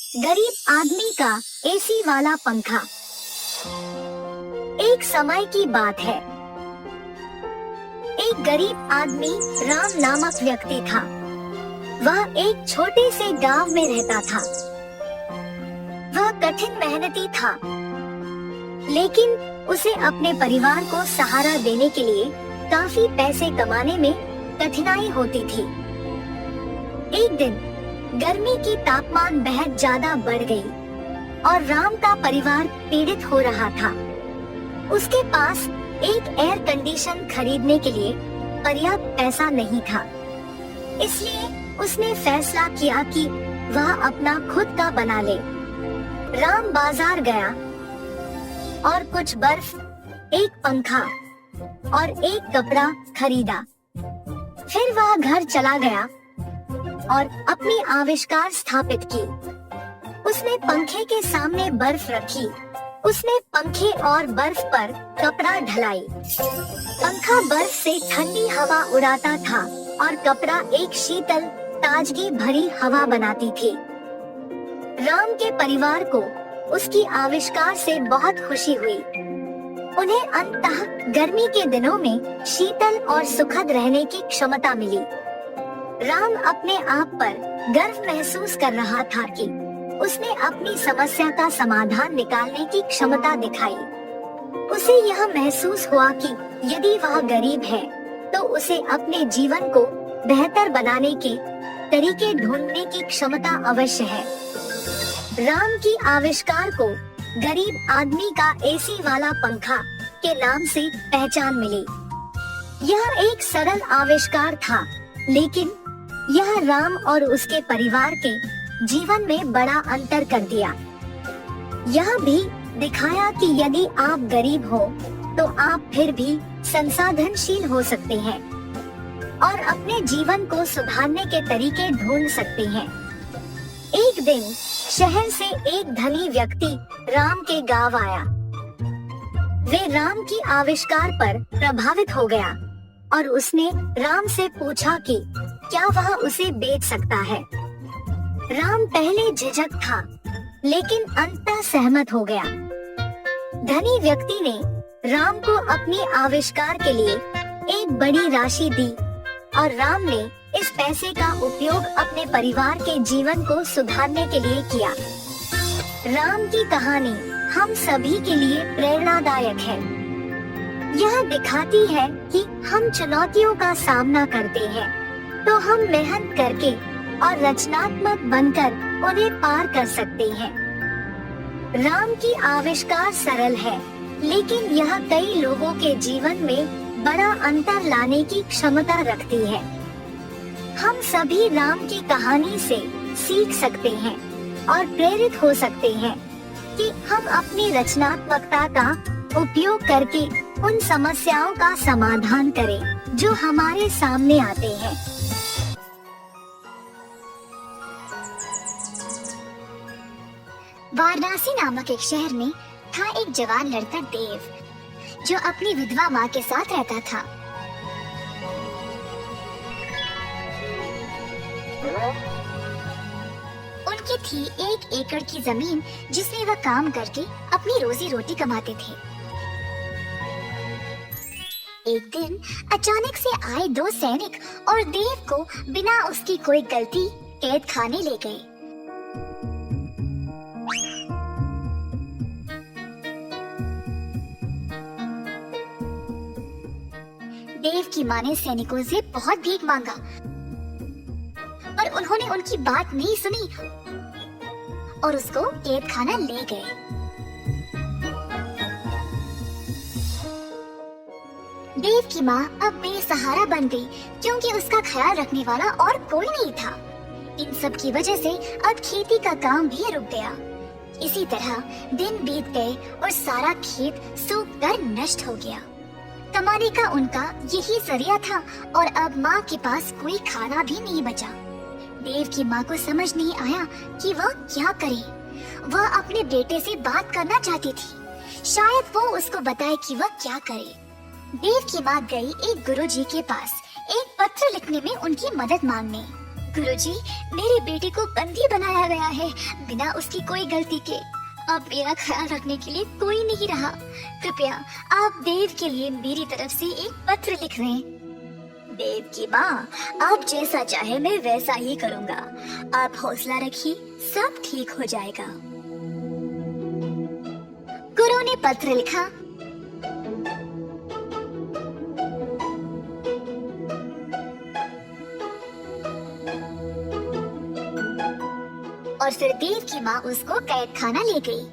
गरीब आदमी का एसी वाला पंखा। एक समय की बात है। एक गरीब आदमी राम नामक व्यक्ति था। वह एक छोटे से गांव में रहता था। वह कठिन मेहनती था, लेकिन उसे अपने परिवार को सहारा देने के लिए काफी पैसे कमाने में कठिनाई होती थी। एक दिन गर्मी की तापमान बेहद ज्यादा बढ़ गई और राम का परिवार पीड़ित हो रहा था। उसके पास एक एयर कंडीशन खरीदने के लिए पर्याप्त पैसा नहीं था। इसलिए उसने फैसला किया कि वह अपना खुद का बना ले। राम बाजार गया और कुछ बर्फ, एक पंखा और एक कपड़ा खरीदा। फिर वह घर चला गया और अपनी आविष्कार स्थापित की। उसने पंखे के सामने बर्फ रखी। उसने पंखे और बर्फ पर कपड़ा ढलाई। पंखा बर्फ से ठंडी हवा उड़ाता था और कपड़ा एक शीतल, ताजगी भरी हवा बनाती थी। राम के परिवार को उसकी आविष्कार से बहुत खुशी हुई। उन्हें अंततः गर्मी के दिनों में शीतल और सुखद रहने की क्षमता मिली। राम अपने आप पर गर्व महसूस कर रहा था कि उसने अपनी समस्या का समाधान निकालने की क्षमता दिखाई। उसे यह महसूस हुआ कि यदि वह गरीब है तो उसे अपने जीवन को बेहतर बनाने के तरीके ढूंढने की क्षमता अवश्य है। राम की आविष्कार को गरीब आदमी का एसी वाला पंखा के नाम से पहचान मिली। यह एक सरल आविष्कार था, लेकिन यह राम और उसके परिवार के जीवन में बड़ा अंतर कर दिया। यह भी दिखाया कि यदि आप गरीब हो तो आप फिर भी संसाधनशील हो सकते हैं और अपने जीवन को सुधारने के तरीके ढूंढ सकते हैं। एक दिन शहर से एक धनी व्यक्ति राम के गांव आया। वे राम की आविष्कार पर प्रभावित हो गया और उसने राम से पूछा कि क्या वह उसे बेच सकता है। राम पहले झिझक था, लेकिन अंततः सहमत हो गया। धनी व्यक्ति ने राम को अपने आविष्कार के लिए एक बड़ी राशि दी और राम ने इस पैसे का उपयोग अपने परिवार के जीवन को सुधारने के लिए किया। राम की कहानी हम सभी के लिए प्रेरणादायक है। यह दिखाती है कि हम चुनौतियों का सामना करते हैं तो हम मेहनत करके और रचनात्मक बनकर उन्हें पार कर सकते हैं। राम की आविष्कार सरल है, लेकिन यह कई लोगों के जीवन में बड़ा अंतर लाने की क्षमता रखती है। हम सभी राम की कहानी से सीख सकते हैं और प्रेरित हो सकते हैं कि हम अपनी रचनात्मकता का उपयोग करके उन समस्याओं का समाधान करें जो हमारे सामने आते हैं। वाराणसी नामक एक शहर में था एक जवान लड़का देव, जो अपनी विधवा माँ के साथ रहता था। उनकी थी 1 एकड़ की जमीन, जिसमें वह काम करके अपनी रोजी रोटी कमाते थे। एक दिन अचानक से आए 2 सैनिक और देव को बिना उसकी कोई गलती कैद खाने ले गए। देव की माँ ने सैनिकों से बहुत भीख मांगा, पर उन्होंने उनकी बात नहीं सुनी और उसको कैद खाना ले गए। देव की माँ अब बेसहारा बन गई, क्योंकि उसका ख्याल रखने वाला और कोई नहीं था। इन सब की वजह से अब खेती का काम भी रुक गया। इसी तरह दिन बीत गए और सारा खेत सूख कर नष्ट हो गया। कमाने का उनका यही जरिया था और अब माँ के पास कोई खाना भी नहीं बचा। देव की माँ को समझ नहीं आया कि वह क्या करे। वह अपने बेटे से बात करना चाहती थी, शायद वो उसको बताए कि वह क्या करे। देव की माँ गई एक गुरुजी के पास एक पत्र लिखने में उनकी मदद मांगने। गुरुजी, मेरे बेटे को बंदी बनाया गया है बिना उसकी कोई गलती के। अब मेरा ख्याल रखने के लिए कोई नहीं रहा। कृपया आप देव के लिए मेरी तरफ से एक पत्र लिख दें। देव की माँ, आप जैसा चाहे मैं वैसा ही करूँगा। आप हौसला रखिए, सब ठीक हो जाएगा। गुरु ने पत्र लिखा। और फिर देव की माँ उसको कैद खाना ले गई।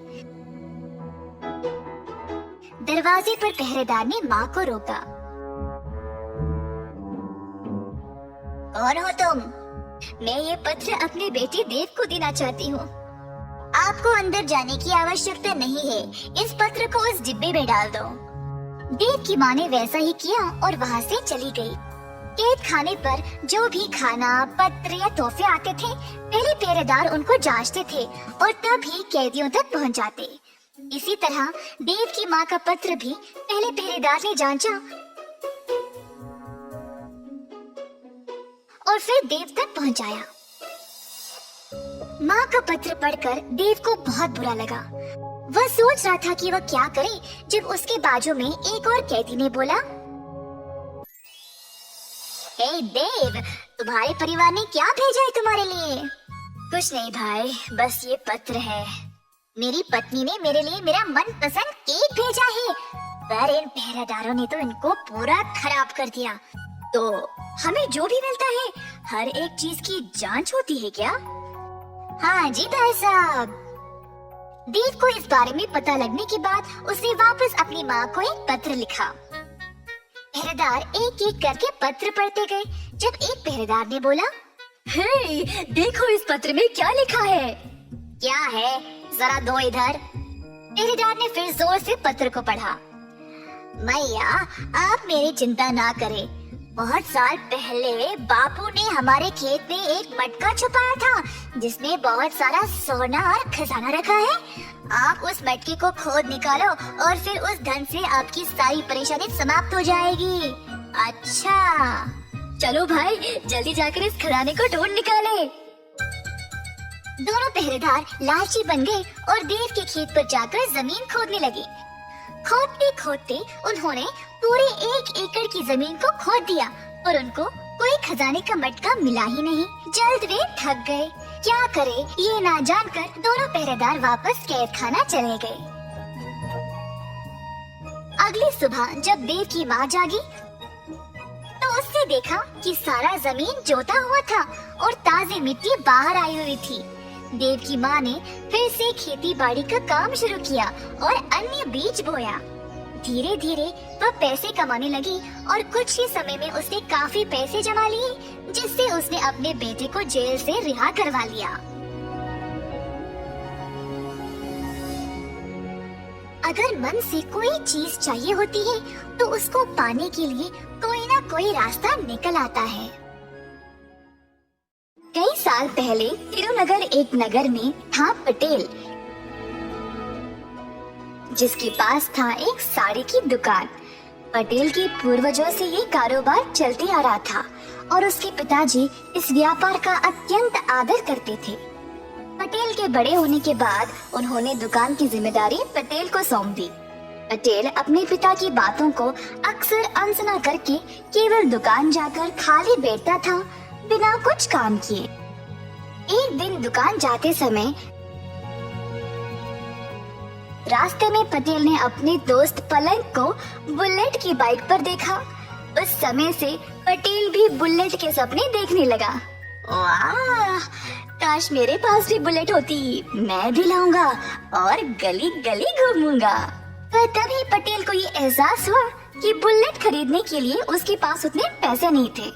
दरवाजे पर पहरेदार ने माँ को रोका। कौन हो तुम? मैं ये पत्र अपने बेटे देव को देना चाहती हूँ। आपको अंदर जाने की आवश्यकता नहीं है। इस पत्र को उस डिब्बे में डाल दो। देव की माँ ने वैसा ही किया और वहाँ से चली गई। कैद खाने पर जो भी खाना, पत्र या तोहफे आते थे, पहले पहरेदार उनको जांचते थे और तब ही कैदियों तक पहुँच जाते। इसी तरह देव की माँ का पत्र भी पहले पहरेदार ने जांचा और फिर देव तक पहुंचाया। माँ का पत्र पढ़कर देव को बहुत बुरा लगा। वह सोच रहा था कि वह क्या करे जब उसके बाजू में एक और कैदी ने बोला, हे देव, तुम्हारे परिवार ने क्या भेजा है तुम्हारे लिए? कुछ नहीं भाई, बस ये पत्र है। मेरी पत्नी ने मेरे लिए मेरा मनपसंद केक भेजा है, पर इन पहरेदारों ने तो इनको पूरा खराब कर दिया। तो हमें जो भी मिलता है हर एक चीज की जांच होती है क्या? हाँ जी भाई साहब। देव को इस बारे में पता लगने के बाद उसने वापस अपनी माँ को एक पत्र लिखा। पहरेदार एक एक करके पत्र पढ़ते गए जब एक पहरेदार ने बोला, हे, देखो इस पत्र में क्या लिखा है। क्या है, जरा दो इधर। पहरेदार ने फिर जोर से पत्र को पढ़ा। मैया, आप मेरी चिंता ना करें। बहुत साल पहले बापू ने हमारे खेत में एक मटका छुपाया था जिसमें बहुत सारा सोना और खजाना रखा है। आप उस मटके को खोद निकालो और फिर उस धन से आपकी सारी परेशानी समाप्त हो जाएगी। अच्छा, चलो भाई, जल्दी जाकर इस खजाने को ढूंढ निकाले। दोनों पहरेदार लालची बन गए और देव के खेत पर जाकर जमीन खोदने लगे। खोदते खोदते उन्होंने पूरे 1 एकड़ की जमीन को खोद दिया और उनको कोई खजाने का मटका मिला ही नहीं। जल्द वे थक गए। क्या करे ये ना जानकर दोनों पहरेदार वापस कैद खाना चले गए। अगली सुबह जब देव की माँ जागी तो उसने देखा कि सारा जमीन जोता हुआ था और ताज़ी मिट्टी बाहर आई हुई थी। देव की माँ ने फिर से खेती बाड़ी का काम शुरू किया और अन्य बीज बोया। धीरे धीरे वह पैसे कमाने लगी और कुछ ही समय में उसने काफी पैसे जमा लिए, जिससे उसने अपने बेटे को जेल से रिहा करवा लिया। अगर मन से कोई चीज चाहिए होती है तो उसको पाने के लिए कोई ना कोई रास्ता निकल आता है। कई साल पहले तिरुनगर एक नगर में था पटेल, जिसके पास था एक साड़ी की दुकान। पटेल के पूर्वजों से ये कारोबार चलते आ रहा था और उसके पिताजी इस व्यापार का अत्यंत आदर करते थे। पटेल के बड़े होने के बाद उन्होंने दुकान की जिम्मेदारी पटेल को सौंप दी। पटेल अपने पिता की बातों को अक्सर अनसुना करके केवल दुकान जाकर खाली बैठता था, बिना कुछ काम किए। एक दिन दुकान जाते समय रास्ते में पटेल ने अपने दोस्त पलंग को बुलेट की बाइक पर देखा। उस समय से पटेल भी बुलेट के सपने देखने लगा। वाह, काश मेरे पास भी बुलेट होती, मैं भी लाऊंगा और गली गली घूमूंगा। पर तभी पटेल को ये एहसास हुआ कि बुलेट खरीदने के लिए उसके पास उतने पैसे नहीं थे।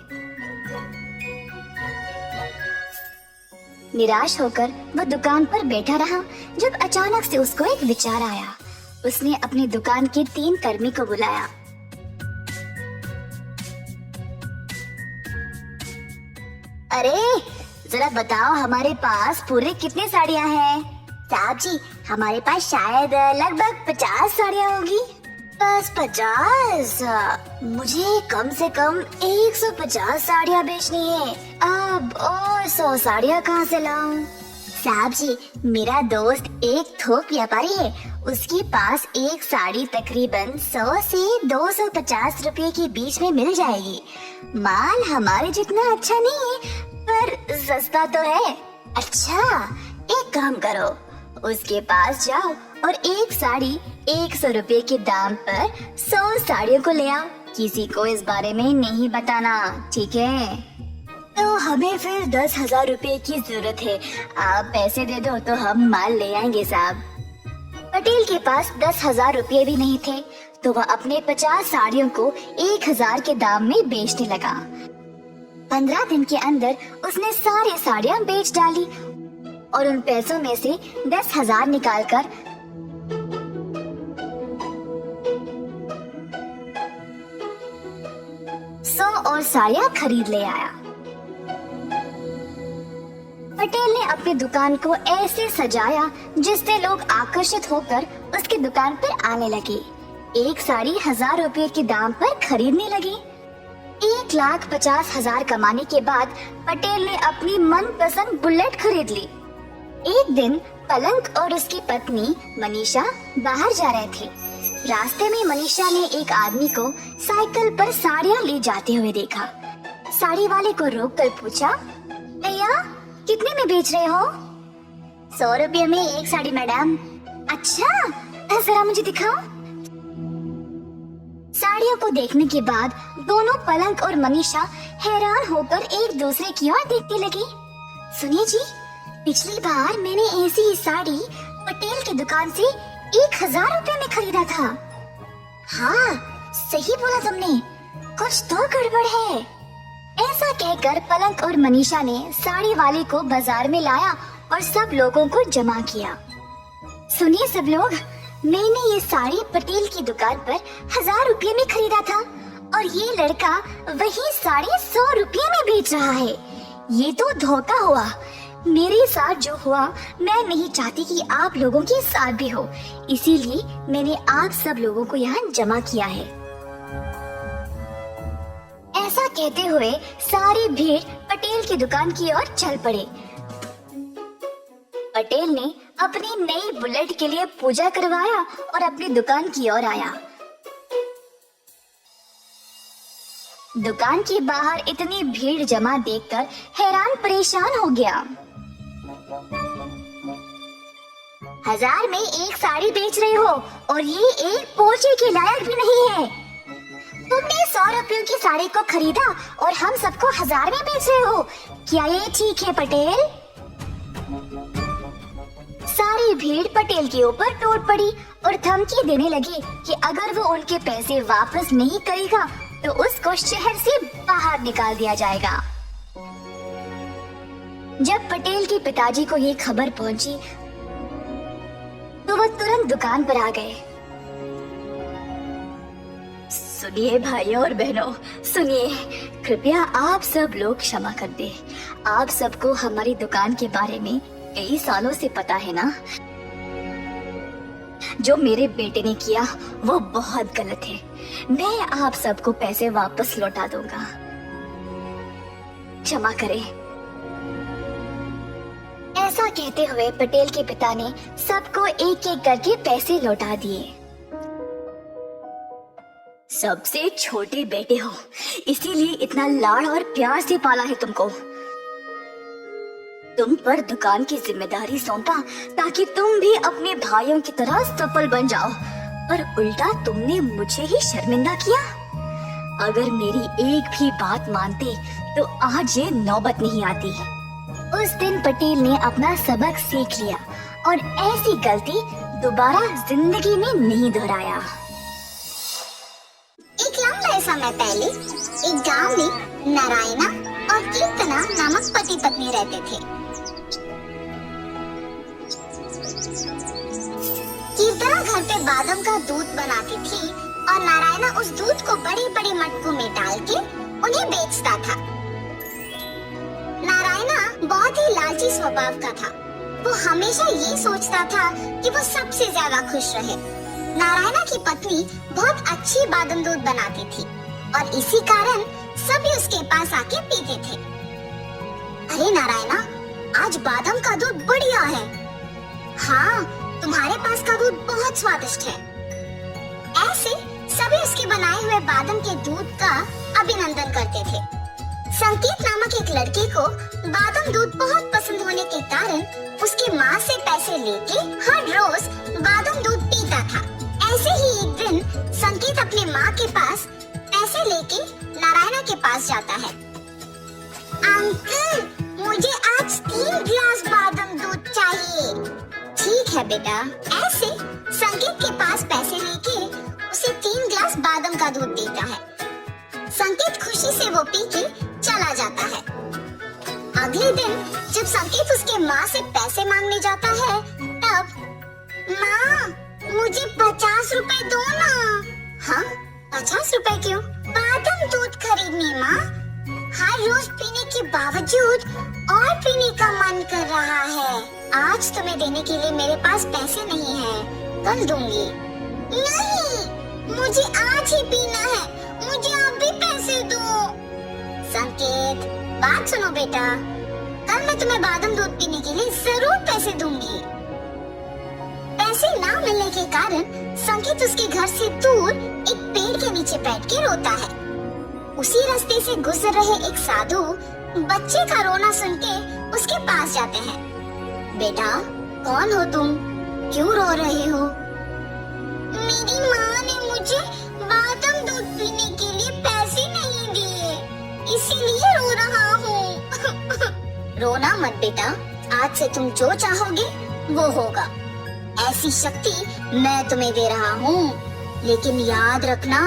निराश होकर वह दुकान पर बैठा रहा जब अचानक से उसको एक विचार आया। उसने अपनी दुकान के 3 कर्मी को बुलाया। अरे जरा बताओ, हमारे पास पूरे कितने साड़ियाँ हैं? साहब जी, हमारे पास शायद लगभग 50 साड़ियाँ होगी। बस 50? मुझे कम से कम 150 साड़ियाँ बेचनी है। अब और 100 साड़ियाँ कहाँ से लाऊं? साहब जी, मेरा दोस्त एक थोक व्यापारी है। उसके पास एक साड़ी तकरीबन 100 से 250 रुपए के बीच में मिल जाएगी। माल हमारे जितना अच्छा नहीं है, पर सस्ता तो है। अच्छा, एक काम करो, उसके पास जाओ और एक साड़ी 100 रुपए के दाम पर 100 साड़ियों को ले आओ। किसी को इस बारे में नहीं बताना, ठीक है? तो हमें फिर 10,000 रुपए की जरूरत है। आप पैसे दे दो तो हम माल ले आएंगे साहब। पटेल के पास 10,000 रुपए भी नहीं थे, तो वह अपने 50 साड़ियों को 1,000 के दाम में बेचने लगा। 15 दिन के अंदर उसने सारी साड़ियाँ बेच डाली और उन पैसों में से 10,000 निकालकर 100 और साड़ियाँ खरीद ले आया। पटेल ने अपनी दुकान को ऐसे सजाया जिससे लोग आकर्षित होकर उसकी दुकान पर आने लगे। एक साड़ी 1,000 रुपए के दाम पर खरीदने लगी। 1,50,000 कमाने के बाद पटेल ने अपनी मनपसंद बुलेट खरीद ली। एक दिन पलंग और उसकी पत्नी मनीषा बाहर जा रहे थे। रास्ते में मनीषा ने एक आदमी को साइकिल पर साड़ियाँ ले जाते हुए देखा। साड़ी वाले को रोककर पूछा, भैया कितने में बेच रहे हो? 100 रुपये में एक साड़ी मैडम। अच्छा, जरा मुझे दिखाओ। साड़ियों को देखने के बाद दोनों पलंग और मनीषा हैरान होकर एक दूसरे की ओर देखने लगे। सुनिए जी, पिछली बार मैंने ऐसी ही साड़ी पटेल की दुकान से 1,000 रुपए में खरीदा था। हाँ, सही बोला तुमने, कुछ तो गड़बड़ है। ऐसा कहकर पलंग और मनीषा ने साड़ी वाले को बाजार में लाया और सब लोगों को जमा किया। सुनिए सब लोग, मैंने ये साड़ी पटेल की दुकान पर 1,000 रुपये में खरीदा था और ये लड़का वही साड़ी 100 रुपये में बेच रहा है। ये तो धोखा हुआ। मेरे साथ जो हुआ, मैं नहीं चाहती कि आप लोगों के साथ भी हो, इसीलिए मैंने आप सब लोगों को यहाँ जमा किया है। ऐसा कहते हुए सारी भीड़ पटेल की दुकान की ओर चल पड़े। पटेल ने अपनी नई बुलेट के लिए पूजा करवाया और अपनी दुकान की ओर आया। दुकान के बाहर इतनी भीड़ जमा देखकर हैरान परेशान हो गया। 1,000 में एक साड़ी बेच रहे हो और ये एक पोछे के लायक भी नहीं है। तुमने 100 रुपयों की साड़ी को खरीदा और हम सबको 1,000 में बेच रहे हो। क्या ये ठीक है पटेल? सारी भीड़ पटेल के ऊपर टूट पड़ी और धमकी देने लगी कि अगर वो उनके पैसे वापस नहीं करेगा तो उसको शहर से बाहर निकाल दिया जाएगा। जब पटेल के पिताजी को ये खबर पहुंची तो वो तुरंत दुकान पर आ गए। सुनिए भाइयों और बहनों, सुनिए, कृपया आप सब लोग क्षमा कर दे। आप सबको हमारी दुकान के बारे में कई सालों से पता है ना। जो मेरे बेटे ने किया वो बहुत गलत है। मैं आप सबको पैसे वापस लौटा दूंगा, क्षमा करें। ऐसा कहते हुए पटेल के पिता ने सबको एक एक करके पैसे लौटा दिए। सबसे छोटे बेटे हो, इसीलिए इतना लाड़ और प्यार से पाला है तुमको। तुम पर दुकान की जिम्मेदारी सौंपा ताकि तुम भी अपने भाइयों की तरह सफल बन जाओ, पर उल्टा तुमने मुझे ही शर्मिंदा किया। अगर मेरी एक भी बात मानते तो आज ये नौबत नहीं आती। उस दिन पटेल ने अपना सबक सीख लिया और ऐसी गलती दोबारा जिंदगी में नहीं दोहराया। एक लंबे समय पहले एक गांव में नारायणा और कीर्तना नामक पति पत्नी रहते थे। कीर्तना घर पे बादाम का दूध बनाती थी और नारायणा उस दूध को बड़े बड़े मटकों में डाल के उन्हें बेचता था। नारायणा बहुत ही लालची स्वभाव का था। वो हमेशा ये सोचता था कि वो सबसे ज्यादा खुश रहे। नारायणा की पत्नी बहुत अच्छी बादाम दूध बनाती थी और इसी कारण सभी उसके पास आके पीते थे। अरे नारायणा, आज बादाम का दूध बढ़िया है। हाँ, तुम्हारे पास का दूध बहुत स्वादिष्ट है। ऐसे सभी उसके बनाए हुए बादाम के दूध का अभिनंदन करते थे। संकेत नामक एक लड़के को बादाम दूध बहुत पसंद होने के कारण उसकी माँ से पैसे लेके हर रोज बादाम दूध पीता था। ऐसे ही एक दिन संकेत अपने माँ के पास पैसे लेके नारायणा के पास जाता है। अंकल, मुझे आज 3 गिलास बादाम दूध चाहिए। ठीक है बेटा। ऐसे संकेत के पास पैसे लेके उसे 3 गिलास बादाम का दूध देता है। संकेत खुशी से वो पी के चला जाता है। अगले दिन जब संकेत उसके माँ से पैसे मांगने जाता है, तब माँ, मुझे 50 रुपए दो ना। हाँ, 50 रुपए क्यों? बादाम दूध खरीदने माँ। हर रोज पीने के बावजूद और पीने का मन कर रहा है। आज तुम्हें देने के लिए मेरे पास पैसे नहीं है, कल दूंगी। नहीं, मुझे आज ही पीना है, मुझे अभी पैसे दो। संकेत, बात सुनो बेटा, कल मैं तुम्हें बादाम दूध पीने के लिए जरूर पैसे दूंगी। पैसे ना मिलने के कारण संकेत उसके घर से दूर एक पेड़ के नीचे बैठ के रोता है। उसी रास्ते से गुजर रहे एक साधु बच्चे का रोना सुन के उसके पास जाते हैं। बेटा, कौन हो तुम? क्यों रो रहे हो? मेरी माँ ने मुझे बादाम दूध पीने के लिए पैसे नहीं दिए, इसीलिए रो रहा हूँ। रोना मत बेटा, आज से तुम जो चाहोगे वो होगा। ऐसी शक्ति मैं तुम्हें दे रहा हूँ, लेकिन याद रखना,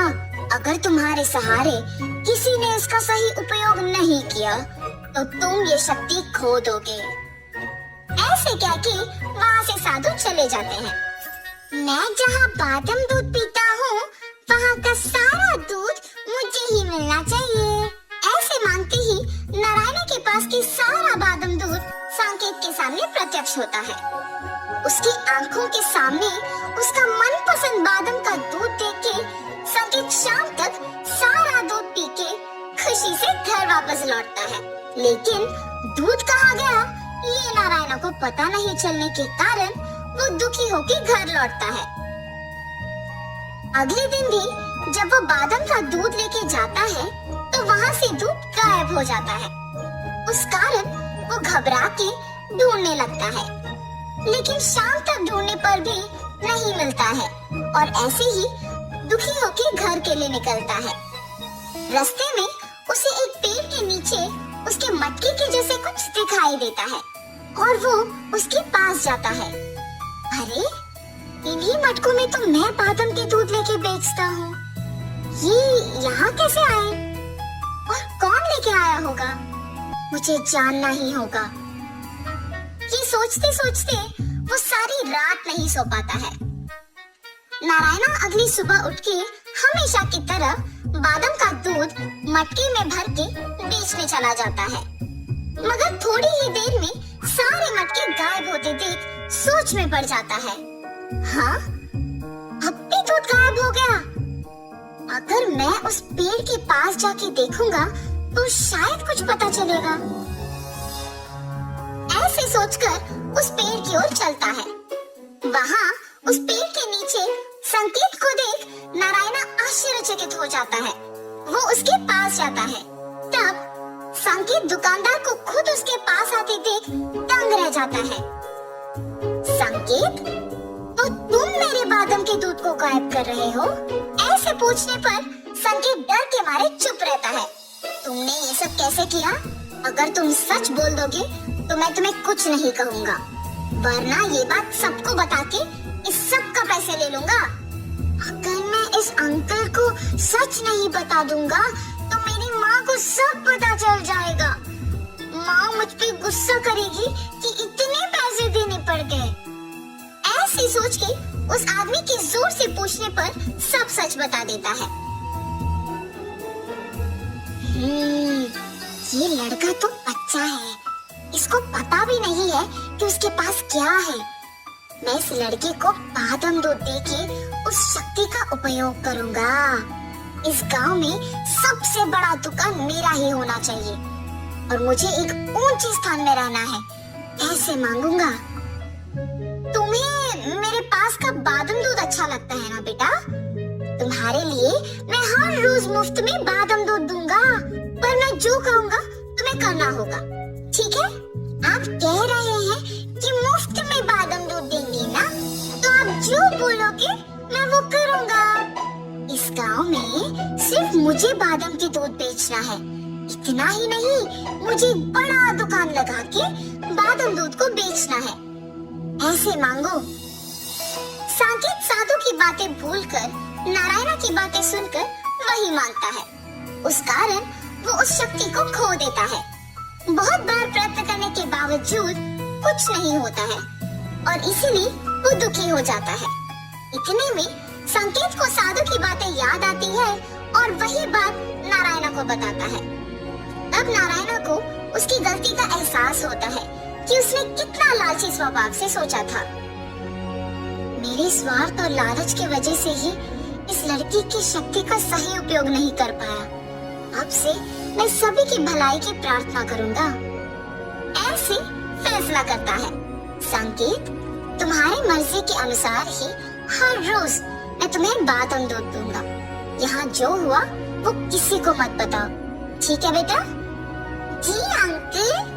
अगर तुम्हारे सहारे किसी ने इसका सही उपयोग नहीं किया तो तुम ये शक्ति खो दोगे। ऐसे कह के वहाँ से साधु चले जाते हैं। मैं जहाँ बादाम दूध पीता हूँ, वहाँ का सारा दूध मुझे ही मिलना चाहिए। ऐसे मांगते ही नारायणा के पास की सारा बादाम दूध संकेत के सामने प्रत्यक्ष होता है। उसकी आंखों के सामने उसका मनपसंद बादाम का दूध देख के संकेत शाम तक सारा दूध पी के खुशी से घर वापस लौटता है। लेकिन दूध कहाँ गया, ये नारायणा को पता नहीं चलने के कारण वो दुखी होकर घर लौटता है। अगले दिन भी जब वो बादाम का दूध लेके जाता है तो वहाँ से दूध गायब हो जाता है। उस कारण वो घबरा के ढूंढने लगता है, लेकिन शाम तक ढूंढने पर भी नहीं मिलता है और ऐसे ही दुखी होकर घर के लिए निकलता है। रास्ते में उसे एक पेड़ के नीचे उसके मटके के जैसे कुछ दिखाई देता है और वो उसके पास जाता है। अरे, इन्हीं मटकों में तो मैं बादाम के दूध लेके बेचता हूँ। ये यहाँ कैसे आए और कौन लेके आया होगा? मुझे जानना ही होगा। ये सोचते सोचते वो सारी रात नहीं सो पाता है। नारायणा अगली सुबह उठ के हमेशा की तरह बादाम का दूध मटके में भर के बेचने चला जाता है, मगर थोड़ी ही देर में सारे मटके गायब होते देख सोच में पड़ जाता है। हाँ, अब भी दूध गायब हो गया। अगर मैं उस पेड़ के पास जाके देखूंगा तो शायद कुछ पता चलेगा। ऐसे सोचकर उस पेड़ की ओर चलता है। वहाँ उस पेड़ के नीचे संकेत को देख नारायणा आश्चर्यचकित हो जाता है। वो उसके पास जाता है। तब संकेत दुकानदार को खुद उसके पास आते देख दंग रह जाता है। संकेत, तो तुम मेरे बादाम के दूध को गायब कर रहे हो? ऐसे पूछने पर संकेत डर के मारे चुप रहता है। तुमने ये सब कैसे किया? अगर तुम सच बोल दोगे तो मैं तुम्हें कुछ नहीं कहूँगा, वरना ये बात सबको बता के इस सब का पैसे ले लूँगा। अगर मैं इस अंकल को सच नहीं बता दूंगा तो मेरी माँ को सब पता चल जाएगा। माँ मुझ पे गुस्सा करेगी कि इतने पैसे देने पड़ गए। ऐसी सोच के उस आदमी के जोर से पूछने पर सब सच बता देता है। ये लड़का तो बच्चा है, इसको पता भी नहीं है कि उसके पास क्या है। मैं इस लड़के को बादाम दूध देके उस शक्ति का उपयोग करूंगा। इस गांव में सबसे बड़ा दुकान मेरा ही होना चाहिए और मुझे एक ऊंचे स्थान में रहना है। ऐसे मांगूंगा, तुम्हें मेरे पास का बादाम दूध अच्छा लगता है ना बेटा? तुम्हारे लिए मैं हर रोज मुफ्त में बादाम दूध दूंगा, पर मैं जो कहूँगा तुम्हें करना होगा, ठीक है? आप कह रहे हैं कि मुफ्त में बादाम दूध देंगे ना, तो आप जो बोलोगे मैं वो करूँगा। इस गांव में सिर्फ मुझे बादाम के दूध बेचना है। इतना ही नहीं, मुझे बड़ा दुकान लगा के बादाम दूध को बेचना है। ऐसे मांगो। साकेत साधु की बातें भूलकर नारायणा की बातें सुनकर वही मांगता है। उस कारण वो उस शक्ति को खो देता है। बहुत बार प्रयत्न करने के बावजूद कुछ नहीं होता है और इसीलिए वो दुखी हो जाता है। इतने में संकेत को साधु की बातें याद आती है और वही बात नारायणा को बताता है। अब नारायणा को उसकी गलती का एहसास होता है कि उसने कितना लालची स्वभाव से सोचा था। मेरे स्वार्थ और लालच की वजह से ही इस लड़की की शक्ति का सही उपयोग नहीं कर पाया। अब से मैं सभी की भलाई की प्रार्थना करूंगा। ऐसे फैसला करता है। संकेत, तुम्हारी मर्जी के अनुसार ही हर रोज मैं तुम्हें बादाम दूध दूंगा। यहाँ जो हुआ वो किसी को मत बताओ, ठीक है बेटा? जी अंकल।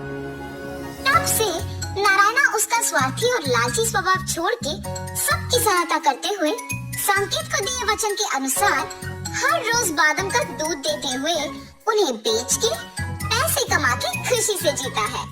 तब से नारायणा उसका स्वार्थी और लालची स्वभाव छोड़ के सबकी सहायता करते हुए संकेत को दिए वचन के अनुसार हर रोज बादाम का दूध देते हुए उन्हें बेच के पैसे कमा के खुशी से जीता है।